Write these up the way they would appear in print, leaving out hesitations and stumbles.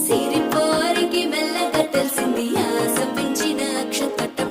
సిరిపోరికి మెల్లగా తెలిసింది ఆశ పెంచిన అక్షతటం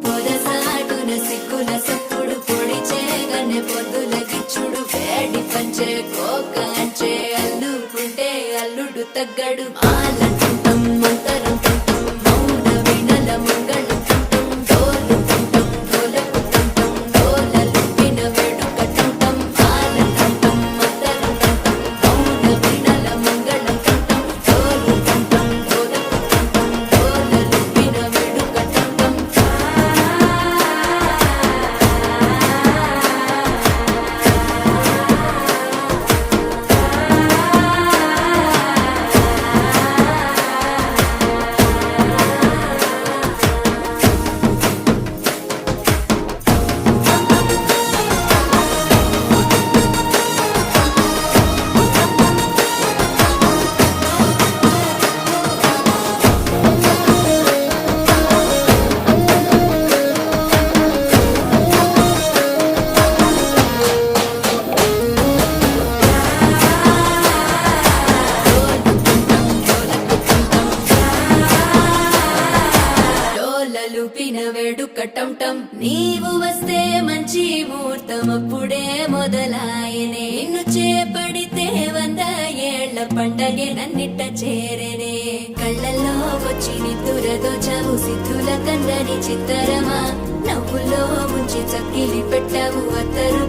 పొరసాటున సిగ్గుల సప్పుడు పొడి చేయగానే పొద్దుల గిచ్చుడు వేడి పంచే కోకంచే అల్లుకుంటే అల్లుడు తగ్గడు ఆలంటుంటం మంతరం తుంటం మౌన వినల మంగళం తుంటం డోలు తుంటం డోలకు తుంటం డోలలు విన వేడుక తుంటం ఆలంటుంటం మంతరం తుంటం మౌన వినల మంగళం తుంటం డోలు తుంటం డోలకు తుంటం డోలలు విన వేడుక తుంటం డోలలుపిన వేడుక టంటం నీవు వస్తే మంచి ముహూర్తం అప్పుడే మొదలాయనే నిన్ను చేపడితే 100 ఏళ్ల పండగే నన్నిట్ట చేరనే కళ్ళల్లో వచ్చి నిద్దురదోచావు సిద్ధుల కందని చిత్తరమా నవ్వులో ముంచి చక్కిలి పెట్టావు అత్తరు